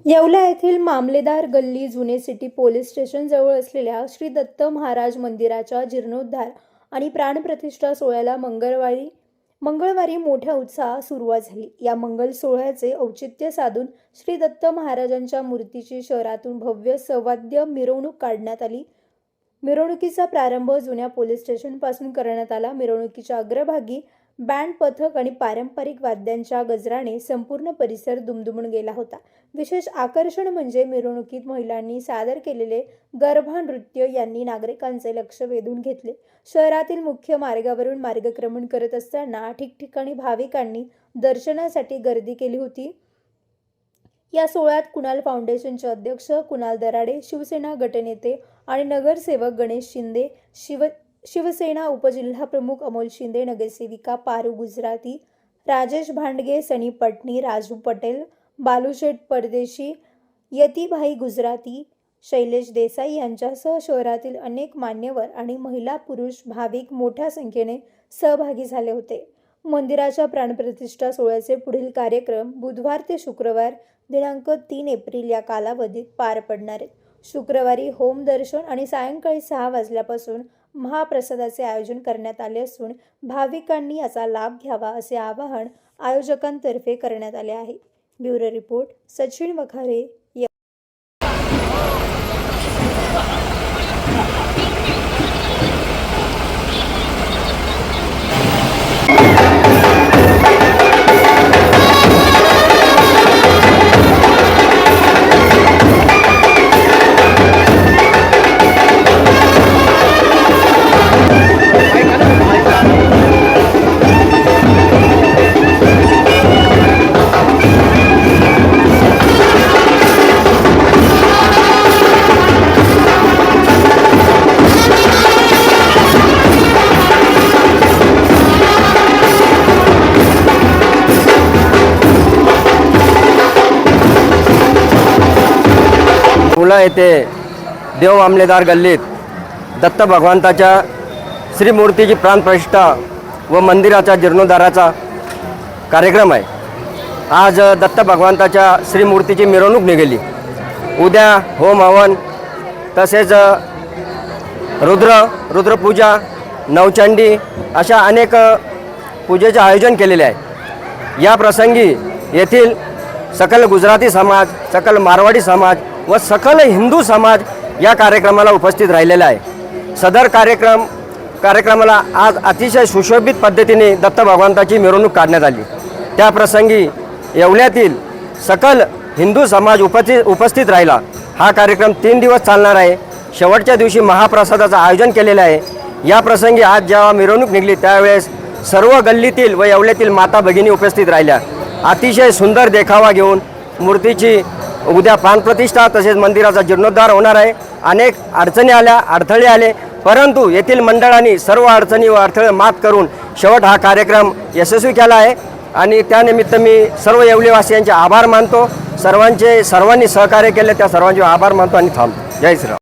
येवला येथील मामलेदार गल्ली जुने सिटी पोलीस स्टेशन जवळ असलेल्या श्री दत्त महाराज मंदिराच्या जीर्णोद्धार आणि प्राणप्रतिष्ठा सोहळ्याला मंगळवारी मोठ्या उत्साहात सुरुवात झाली। या मंगल सोहळ्याचे औचित्य साधून श्री दत्त महाराजांच्या मूर्तीची शहरातून भव्य सवाद्य मिरवणूक काढण्यात आली। मिरवणुकीचा प्रारंभ जुन्या पोलीस स्टेशन पासून करण्यात आला। मिरवणुकीच्या अग्रभागी बँड पथक आणि पारंपरिक वाद्यांच्या गजराने संपूर्ण परिसर दुमदुमून गेला होता। विशेष आकर्षण म्हणजे मिरवणुकीत महिलांनी सादर केलेले गरबा नृत्य यांनी नागरिकांचे लक्ष वेधून घेतले। शहरातील मुख्य मार्गावरून मार्गक्रमण करत असताना ठिकठिकाणी भाविकांनी दर्शनासाठी गर्दी केली होती। या सोहळ्यात कुणाल फाउंडेशनचे अध्यक्ष कुणाल दराडे, शिवसेना गटनेते आणि नगरसेवक गणेश शिंदे, शिवसेना उपजिल्हाप्रमुख अमोल शिंदे, नगरसेविका पारू गुजराती, राजेश भांडगे, सनी पटनी, राजू पटेल, बालूशेठ परदेशी, यतीभाई गुजराती, शैलेश देसाई यांच्यासह शहरातील अनेक मान्यवर आणि महिला पुरुष भाविक मोठ्या संख्येने सहभागी झाले होते। मंदिराच्या प्राणप्रतिष्ठा सोहळ्याचे पुढील कार्यक्रम बुधवार ते शुक्रवार दिनांक 3 एप्रिल या कालावधीत पार पडणार आहेत। शुक्रवारी होम दर्शन आणि सायंकाळी 6 वाजल्यापासून महाप्रसादाचे आयोजन करण्यात आले असून भाविकांनी याचा लाभ घ्यावा असे आवाहन आयोजकांतर्फे करण्यात आले आहे। Bureau report Sachin Wakhare. येवला येथे देव मामलेदार गल्लीत दत्त भगवंताच्या श्रीमूर्तीची प्राणप्रतिष्ठा व मंदिराचा जीर्णोद्धाराचा कार्यक्रम आहे। आज दत्त भगवंताच्या श्रीमूर्तीची मिरवणूक निघाली। उद्या होम हवन तसेच रुद्रपूजा, नवचंडी अशा अनेक पूजेचे आयोजन केलेले आहे। या प्रसंगी येथील सकल गुजराती समाज, सकल मारवाडी समाज व सकल हिंदू समाज या कार्यक्रमाला उपस्थित राहिलेला आहे। सदर कार्यक्रमाला आज अतिशय सुशोभित पद्धतीने दत्त भगवंताची मिरवणूक काढण्यात आली। त्या प्रसंगी येवल्यातील सकल हिंदू समाज उपस्थित राहिला। हा कार्यक्रम 3 दिवस चालणार आहे। शेवटच्या दिवशी महाप्रसादाचं आयोजन केलेलं आहे। या प्रसंगी आज जेव्हा मिरवणूक निघली त्यावेळेस सर्व गल्लीतील व येवल्यातील माता भगिनी उपस्थित राहिल्या। अतिशय सुंदर देखावा घेऊन मूर्तीची उद्या प्राणप्रतिष्ठा तसेच मंदिराचा जीर्णोद्धार होणार आहे। अनेक अडथळे आले, परंतु येथील मंडळांनी सर्व अडचणी व अडथळे मात करून शेवट हा कार्यक्रम यशस्वी केला आहे आणि त्यानिमित्त मी सर्व येवलेवासियांचे आभार मानतो। सर्वांनी सहकार्य केले त्या सर्वांचे आभार मानतो आणि थांबतो। जय श्रीराम।